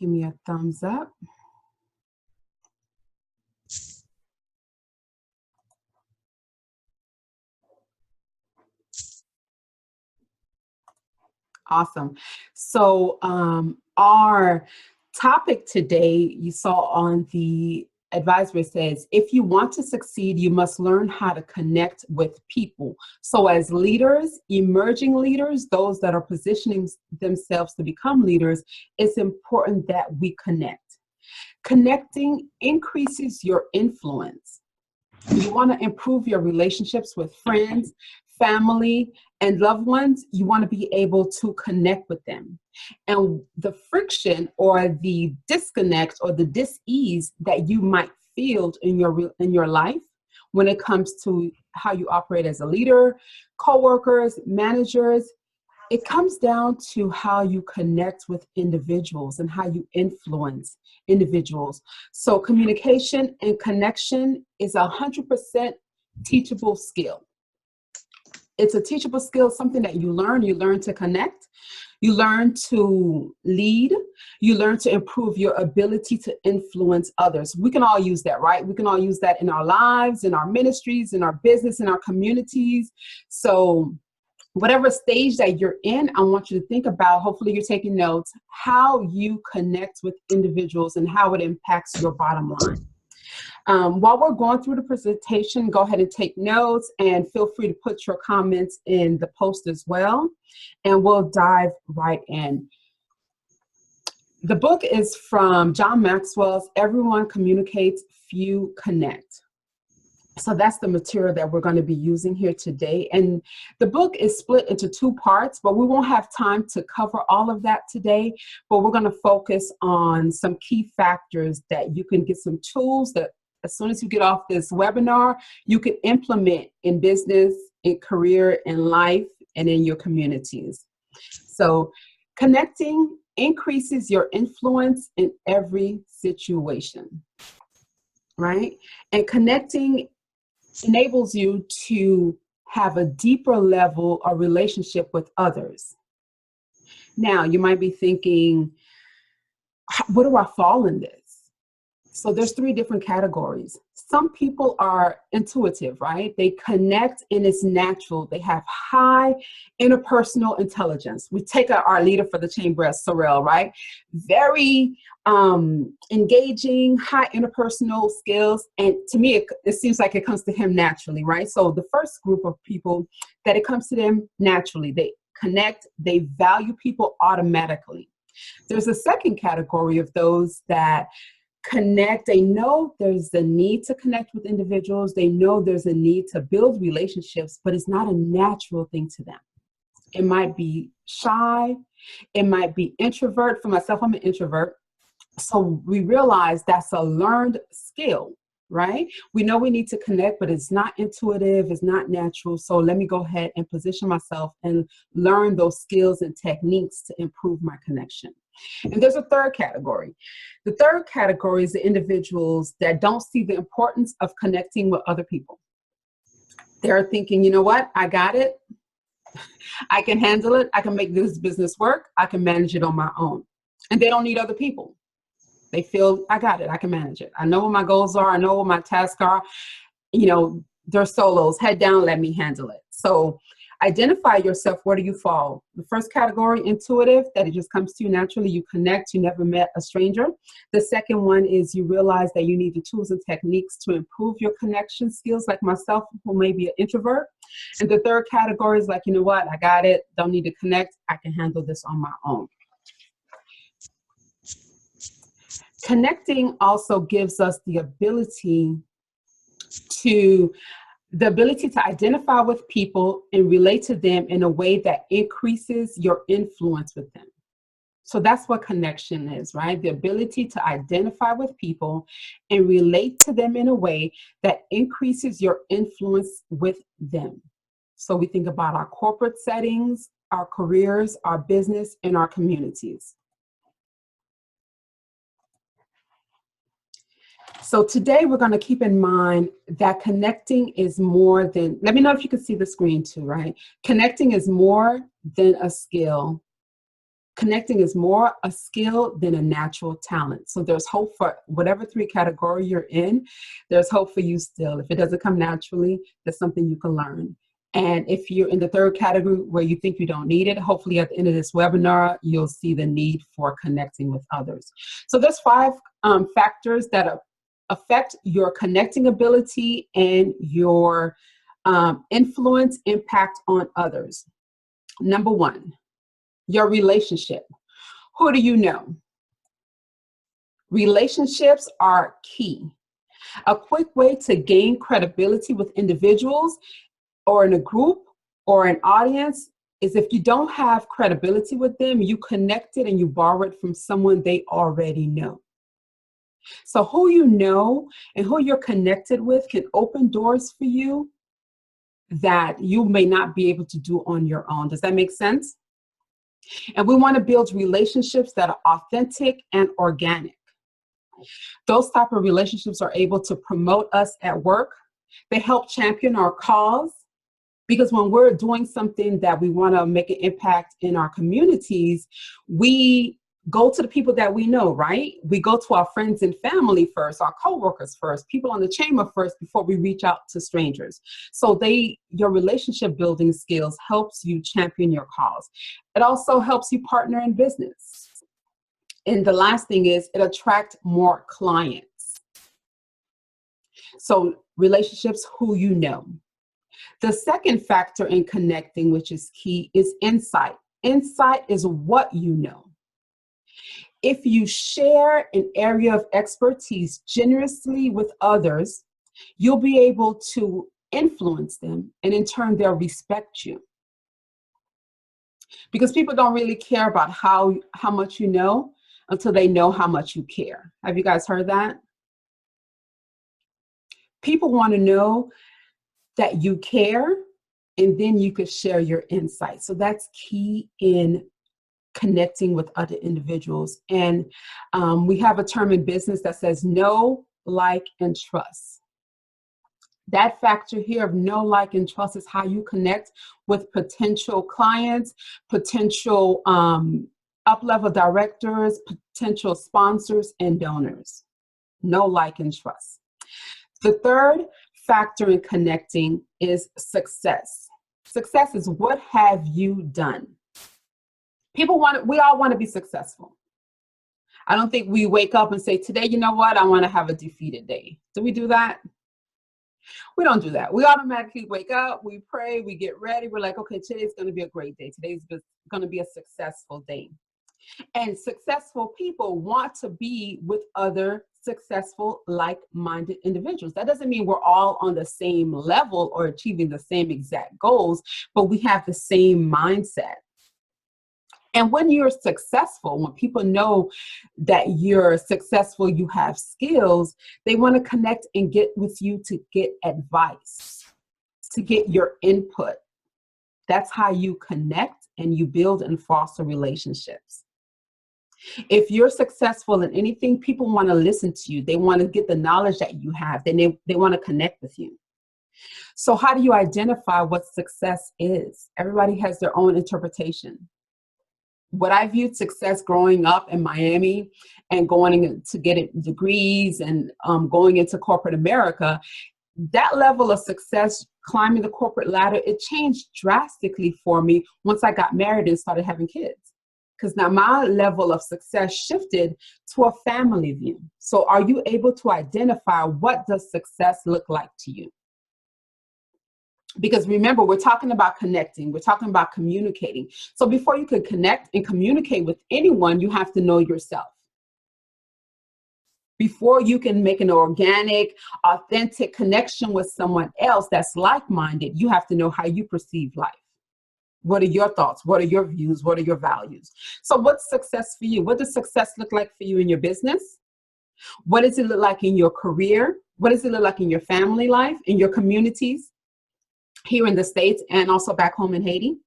Give me a thumbs up. Awesome. So our topic today, you saw on the advisory, says, if you want to succeed, you must learn how to connect with people. So as leaders, emerging leaders, those that are positioning themselves to become leaders, it's important that we connect. Connecting increases your influence. You want to improve your relationships with friends, family, and loved ones. You want to be able to connect with them. And the friction or the disconnect or the dis-ease that you might feel in your life when it comes to how you operate as a leader, coworkers, managers, it comes down to how you connect with individuals and how you influence individuals. So communication and connection is 100% teachable skill. It's a teachable skill, something that you learn to connect, you learn to lead, you learn to improve your ability to influence others. We can all use that, right? We can all use that in our lives, in our ministries, in our business, in our communities. So whatever stage that you're in, I want you to think about, hopefully you're taking notes, how you connect with individuals and how it impacts your bottom line. While we're going through the presentation, go ahead and take notes and feel free to put your comments in the post as well, and we'll dive right in. The book is from John Maxwell's Everyone Communicates, Few Connect. So that's the material that we're going to be using here today. And the book is split into two parts, but we won't have time to cover all of that today. But we're going to focus on some key factors that you can get some tools that as soon as you get off this webinar, you can implement in business, in career, in life, and in your communities. So connecting increases your influence in every situation, right? And connecting enables you to have a deeper level of relationship with others. Now, you might be thinking, where do I fall in this? So there's three different categories. Some people are intuitive, right? They connect and it's natural. They have high interpersonal intelligence. We take our leader for the chamber as Sorrel, right? Very engaging, high interpersonal skills. And to me, it seems like it comes to him naturally, right? So the first group of people that it comes to them naturally, they connect, they value people automatically. There's a second category of those that connect. They know there's the need to connect with individuals. They know there's a need to build relationships, but it's not a natural thing to them. It might be shy. It might be introvert. For myself, I'm an introvert. So we realize that's a learned skill, right? We know we need to connect, but it's not intuitive. It's not natural. So let me go ahead and position myself and learn those skills and techniques to improve my connection. And there's a third category. The third category is the individuals that don't see the importance of connecting with other people. They're thinking, you know what? I got it. I can handle it. I can make this business work. I can manage it on my own. And they don't need other people. They feel, I got it. I can manage it. I know what my goals are. I know what my tasks are. You know, they're solos. Head down, let me handle it. So identify yourself. Where do you fall? The first category, intuitive, that it just comes to you naturally. You connect. You never met a stranger. The second one is you realize that you need the tools and techniques to improve your connection skills, like myself, who may be an introvert. And the third category is like, you know what? I got it. Don't need to connect. I can handle this on my own. Connecting also gives us the ability to identify with people and relate to them in a way that increases your influence with them. So that's what connection is, right? The ability to identify with people and relate to them in a way that increases your influence with them. So we think about our corporate settings, our careers, our business, and our communities. So today we're going to keep in mind that connecting is more than, let me know if you can see the screen too, right? Connecting is more than a skill. Connecting is more a skill than a natural talent. So there's hope for whatever 3 category you're in. There's hope for you still. If it doesn't come naturally, there's something you can learn. And if you're in the 3rd category where you think you don't need it, hopefully at the end of this webinar, you'll see the need for connecting with others. So there's 5 factors that affect your connecting ability and your influence, impact on others. Number 1, your relationship. Who do you know? Relationships are key. A quick way to gain credibility with individuals or in a group or an audience is if you don't have credibility with them, you connect it and you borrow it from someone they already know. So who you know and who you're connected with can open doors for you that you may not be able to do on your own. Does that make sense? And we want to build relationships that are authentic and organic. Those type of relationships are able to promote us at work. They help champion our cause, because when we're doing something that we want to make an impact in our communities, we go to the people that we know, right? We go to our friends and family first, our coworkers first, people on the chamber first before we reach out to strangers. So your relationship building skills helps you champion your cause. It also helps you partner in business. And the last thing is it attracts more clients. So relationships, who you know. The second factor in connecting, which is key, is insight. Insight is what you know. If you share an area of expertise generously with others, you'll be able to influence them, and in turn, they'll respect you. Because people don't really care about how much you know until they know how much you care. Have you guys heard that? People want to know that you care, and then you could share your insights. So that's key in connecting with other individuals. And we have a term in business that says know, like, and trust. That factor here of know, like, and trust is how you connect with potential clients, potential up-level directors, potential sponsors, and donors. Know, like, and trust. The third factor in connecting is success. Success is what have you done? We all want to be successful. I don't think we wake up and say, today, you know what? I want to have a defeated day. Do we do that? We don't do that. We automatically wake up, we pray, we get ready. We're like, okay, today's going to be a great day. Today's going to be a successful day. And successful people want to be with other successful, like-minded individuals. That doesn't mean we're all on the same level or achieving the same exact goals, but we have the same mindset. And when you're successful, when people know that you're successful, you have skills, they want to connect and get with you to get advice, to get your input. That's how you connect and you build and foster relationships. If you're successful in anything, people want to listen to you. They want to get the knowledge that you have. Then they want to connect with you. So how do you identify what success is? Everybody has their own interpretation. What I viewed success growing up in Miami and going to get degrees and going into corporate America, that level of success, climbing the corporate ladder, it changed drastically for me once I got married and started having kids. Because now my level of success shifted to a family view. So are you able to identify what does success look like to you? Because remember, we're talking about connecting. We're talking about communicating. So before you can connect and communicate with anyone, you have to know yourself. Before you can make an organic, authentic connection with someone else that's like-minded, you have to know how you perceive life. What are your thoughts? What are your views? What are your values? So what's success for you? What does success look like for you in your business? What does it look like in your career? What does it look like in your family life, in your communities? Here in the States and also back home in Haiti.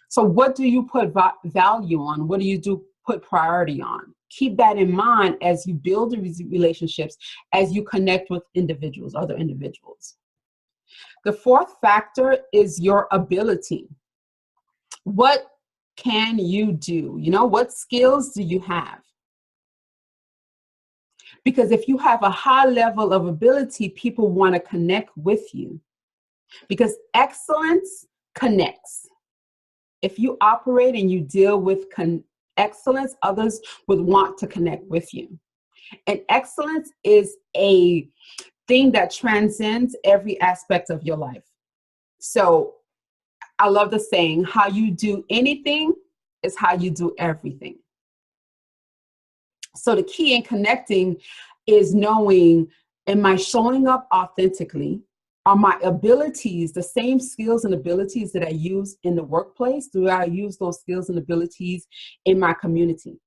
So what do you put value on? What do you put priority on? Keep that in mind as you build these relationships, as you connect with individuals, other individuals. The fourth factor is your ability. What can you do? You know, what skills do you have? Because if you have a high level of ability, people want to connect with you, because excellence connects. If you operate and you deal with excellence, others would want to connect with you. And excellence is a thing that transcends every aspect of your life. So I love the saying, how you do anything is how you do everything. So the key in connecting is knowing, am I showing up authentically? Are my abilities the same skills and abilities that I use in the workplace? Do I use those skills and abilities in my community?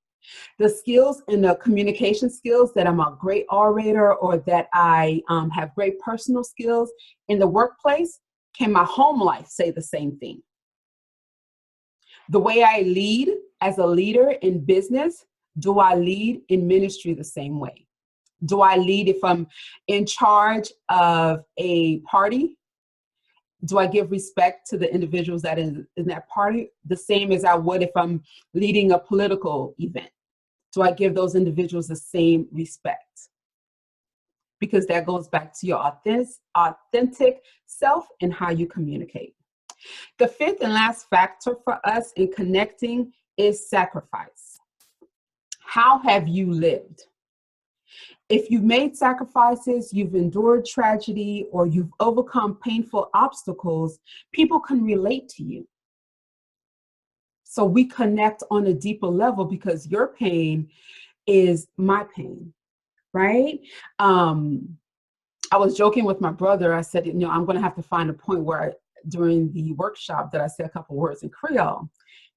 The skills and the communication skills that I'm a great orator, or that I have great personal skills in the workplace, can my home life say the same thing? The way I lead as a leader in business, do I lead in ministry the same way? Do I lead if I'm in charge of a party? Do I give respect to the individuals that in that party the same as I would if I'm leading a political event? Do I give those individuals the same respect? Because that goes back to your authentic self and how you communicate. The fifth and last factor for us in connecting is sacrifice. How have you lived? If you've made sacrifices, you've endured tragedy, or you've overcome painful obstacles, people can relate to you. So we connect on a deeper level because your pain is my pain, right? I was joking with my brother. I said, I'm going to have to find a point where during the workshop that I say a couple words in Creole.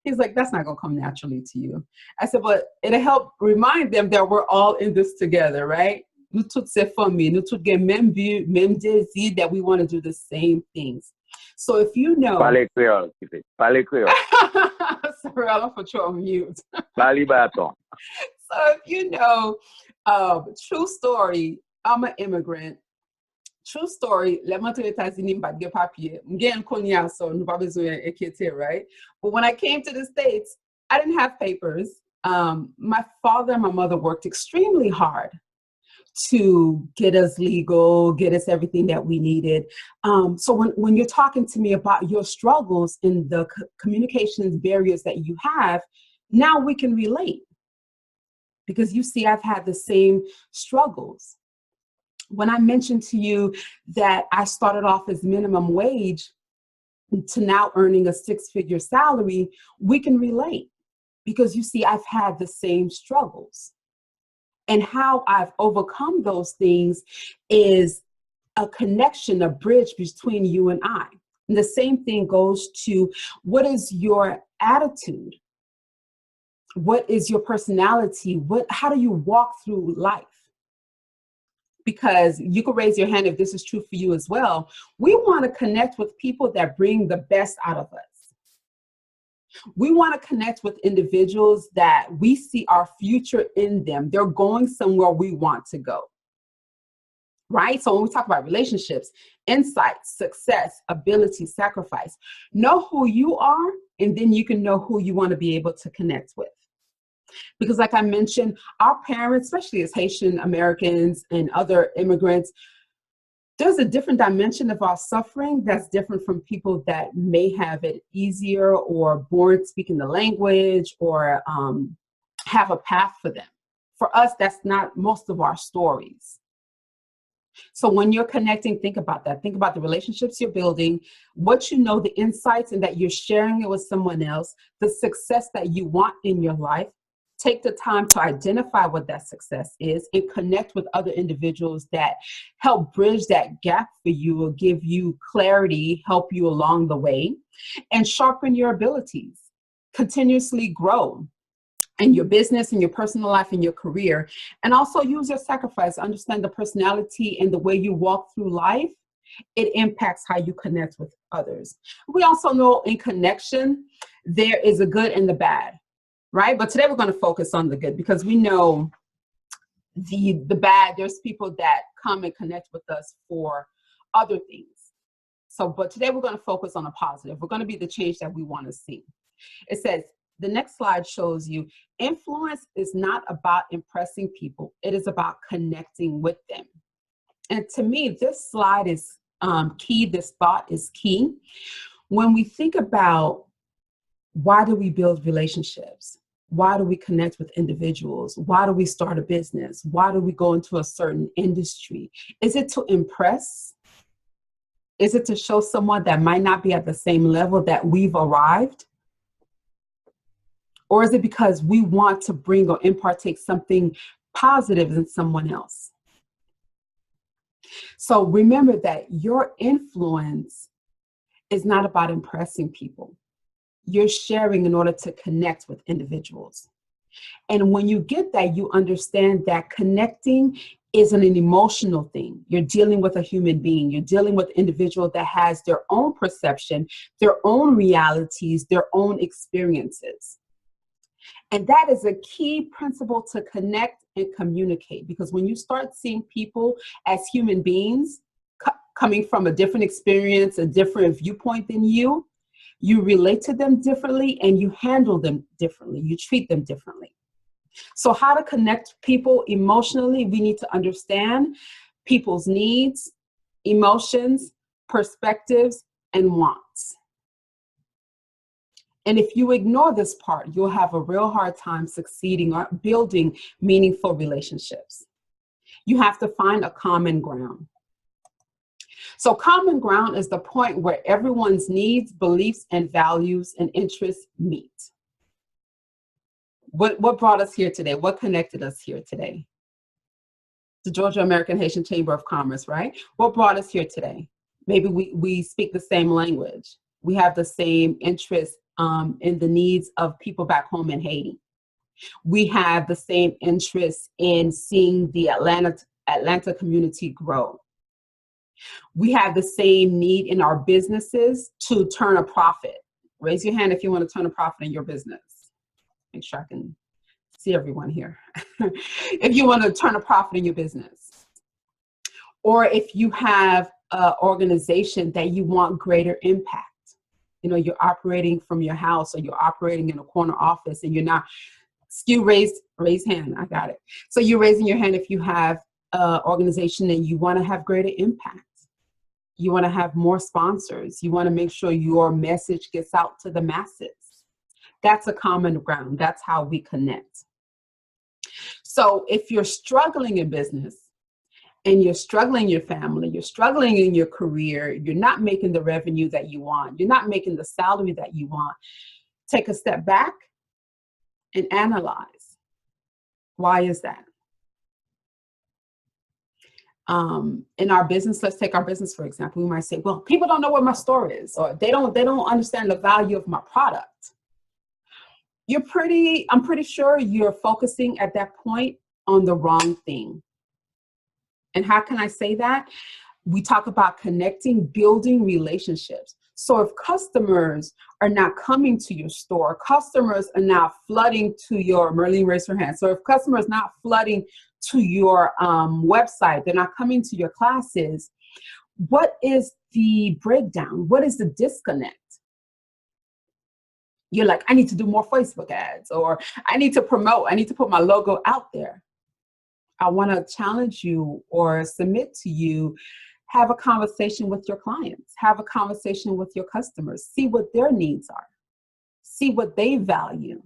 He's like, that's not going to come naturally to you. I said, but it'll help remind them that we're all in this together, right? Nous tous c'est famille, nous tous gen même but, même désir, that we want to do the same things. So if you know... Parlez Creole, parlez Creole. Sorry, I don't put you on mute. Parlez bâton. So if you know, true story, I'm an immigrant. True story, les monter aux États-Unis, m'pas de papier. M'gen konya, so nous pas besoin inquiéter, right? But when I came to the States, I didn't have papers. My father and my mother worked extremely hard to get us legal, get us everything that we needed. So when you're talking to me about your struggles and the communications barriers that you have, now we can relate. Because you see, I've had the same struggles. When I mentioned to you that I started off as minimum wage to now earning a six-figure salary, we can relate. Because you see, I've had the same struggles. And how I've overcome those things is a connection, a bridge between you and I. And the same thing goes to, what is your attitude? What is your personality? How do you walk through life? Because you can raise your hand if this is true for you as well. We want to connect with people that bring the best out of us. We want to connect with individuals that we see our future in them. They're going somewhere we want to go. Right? So when we talk about relationships, insights, success, ability, sacrifice, know who you are, and then you can know who you want to be able to connect with. Because like I mentioned, our parents, especially as Haitian-Americans and other immigrants, there's a different dimension of our suffering that's different from people that may have it easier or born speaking the language or have a path for them. For us, that's not most of our stories. So when you're connecting, think about that. Think about the relationships you're building, what you know, the insights, and that you're sharing it with someone else, the success that you want in your life. Take the time to identify what that success is and connect with other individuals that help bridge that gap for you or give you clarity, help you along the way, and sharpen your abilities. Continuously grow in your business, in your personal life, in your career, and also use your sacrifice. Understand the personality and the way you walk through life. It impacts how you connect with others. We also know in connection, there is a good and the bad. Right? But today we're going to focus on the good, because we know the bad, there's people that come and connect with us for other things. So, but today we're going to focus on the positive. We're going to be the change that we want to see. It says, the next slide shows you influence is not about impressing people. It is about connecting with them. And to me, this slide is key. This thought is key. When we think about why do we build relationships? Why do we connect with individuals? Why do we start a business? Why do we go into a certain industry? Is it to impress? Is it to show someone that might not be at the same level that we've arrived? Or is it because we want to bring or impartate something positive in someone else? So remember that your influence is not about impressing people. You're sharing in order to connect with individuals. And when you get that, you understand that connecting isn't an emotional thing. You're dealing with a human being. You're dealing with an individual that has their own perception, their own realities, their own experiences. And that is a key principle to connect and communicate, because when you start seeing people as human beings coming from a different experience, a different viewpoint than you relate to them differently and you handle them differently. You treat them differently. So how to connect people emotionally, we need to understand people's needs, emotions, perspectives, and wants. And if you ignore this part, you'll have a real hard time succeeding or building meaningful relationships. You have to find a common ground. So common ground is the point where everyone's needs, beliefs, and values and interests meet. What brought us here today? What connected us here today? The Georgia-American Haitian Chamber of Commerce, right? What brought us here today? Maybe we speak the same language. We have the same interests in the needs of people back home in Haiti. We have the same interests in seeing the Atlanta community grow. We have the same need in our businesses to turn a profit. Raise your hand if you want to turn a profit in your business. Make sure I can see everyone here. If you want to turn a profit in your business, or if you have an organization that you want greater impact, you know, you're operating from your house or you're operating in a corner office and you're not, raise hand, I got it. So you're raising your hand if you have an organization and you want to have greater impact. You want to have more sponsors. You want to make sure your message gets out to the masses. That's a common ground. That's how we connect. So if you're struggling in business and you're struggling in your family, you're struggling in your career, you're not making the revenue that you want, you're not making the salary that you want, take a step back and analyze. Why is that? In our business, let's take our business, for example, we might say, well, people don't know what my store is, or they don't understand the value of my product. I'm pretty sure you're focusing at that point on the wrong thing. And how can I say that? We talk about connecting, building relationships. So if customers are not coming to your store, customers are not flooding to your, Merlene raised her hand. So if customers not flooding to your website, they're not coming to your classes, what is the breakdown? What is the disconnect? You're like, I need to do more Facebook ads, or I need to promote, I need to put my logo out there. I want to challenge you or submit to you, have a conversation with your clients, have a conversation with your customers, see what their needs are, see what they value,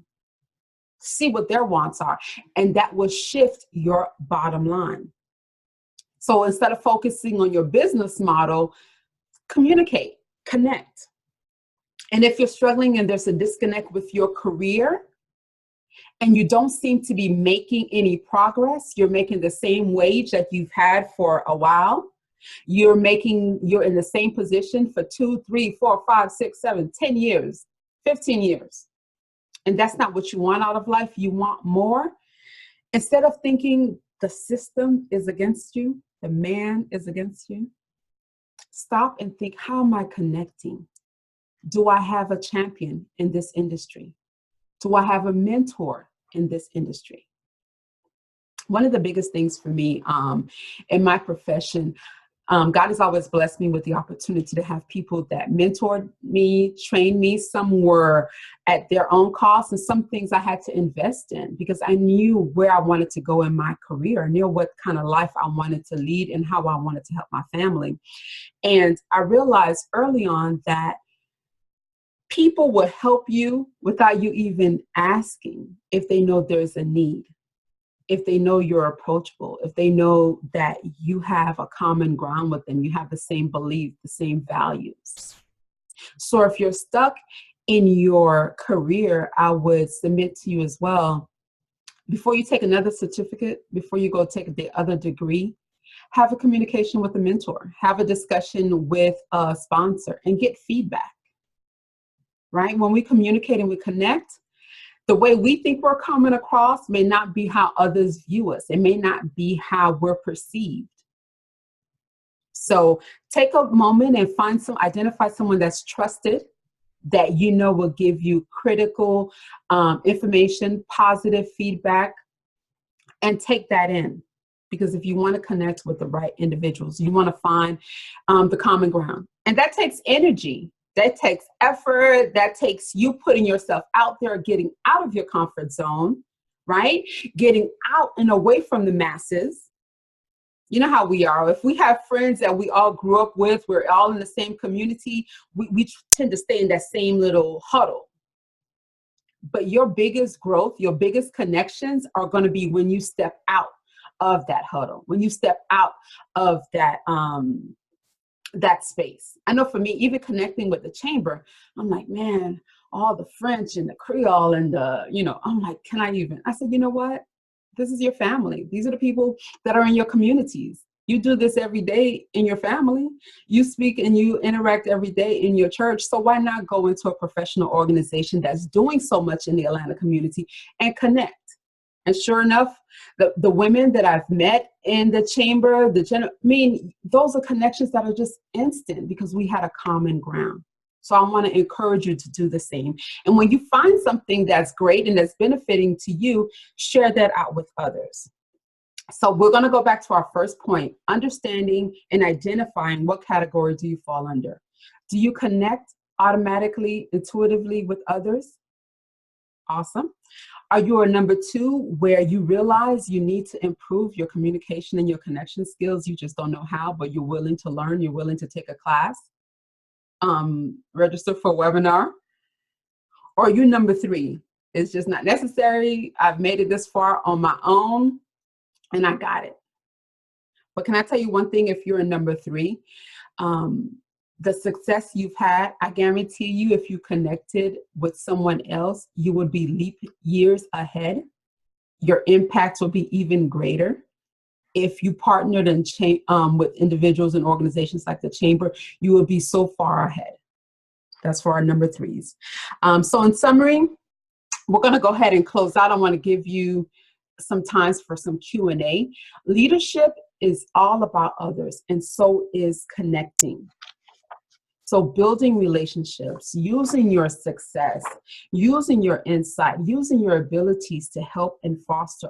see what their wants are, and that will shift your bottom line. So instead of focusing on your business model, communicate, connect. And if you're struggling and there's a disconnect with your career and you don't seem to be making any progress, you're making the same wage that you've had for a while, you're in the same position for 2, 3, 4, 5, 6, 7, 10 years, 15 years. And that's not what you want out of life. You want more. Instead of thinking the system is against you, the man is against you, stop and think, how am I connecting? Do I have a champion in this industry? Do I have a mentor in this industry? One of the biggest things for me in my profession, God has always blessed me with the opportunity to have people that mentored me, trained me. Some were at their own cost, and some things I had to invest in because I knew where I wanted to go in my career. I knew what kind of life I wanted to lead and how I wanted to help my family. And I realized early on that people will help you without you even asking if they know there's a need, if they know you're approachable, if they know that you have a common ground with them, you have the same belief, the same values. So if you're stuck in your career, I would submit to you as well, before you take another certificate, before you go take the other degree, have a communication with a mentor, have a discussion with a sponsor and get feedback, right? When we communicate and we connect, the way we think we're coming across may not be how others view us. It may not be how we're perceived. So take a moment and identify someone that's trusted, that you know will give you critical information, positive feedback, and take that in. Because if you want to connect with the right individuals, you want to find the common ground. And that takes energy. That takes effort. That takes you putting yourself out there, getting out of your comfort zone, right? Getting out and away from the masses. You know how we are. If we have friends that we all grew up with, we're all in the same community, we tend to stay in that same little huddle. But your biggest growth, your biggest connections are going to be when you step out of that huddle, when you step out of that space. I know for me, even connecting with the chamber, I'm like, man, all the French and the Creole and I'm like, can I even? I said, you know what? This is your family. These are the people that are in your communities. You do this every day in your family. You speak and you interact every day in your church. So why not go into a professional organization that's doing so much in the Atlanta community and connect? And sure enough, the women that I've met in the chamber, those are connections that are just instant because we had a common ground. So I want to encourage you to do the same. And when you find something that's great and that's benefiting to you, share that out with others. So we're going to go back to our first point, understanding and identifying what category do you fall under. Do you connect automatically, intuitively with others? Awesome. Are you a number 2 where you realize you need to improve your communication and your connection skills? You just don't know how, but you're willing to learn. You're willing to take a class, register for a webinar. Or are you number 3? It's just not necessary. I've made it this far on my own and I got it. But can I tell you one thing? If you're a number 3, the success you've had, I guarantee you, if you connected with someone else, you would be leap years ahead. Your impact will be even greater. If you partnered with individuals and organizations like the Chamber, you will be so far ahead. That's for our number 3s. So in summary, we're going to go ahead and close out. I want to give you some times for some Q&A. Leadership is all about others, and so is connecting. So building relationships, using your success, using your insight, using your abilities to help and foster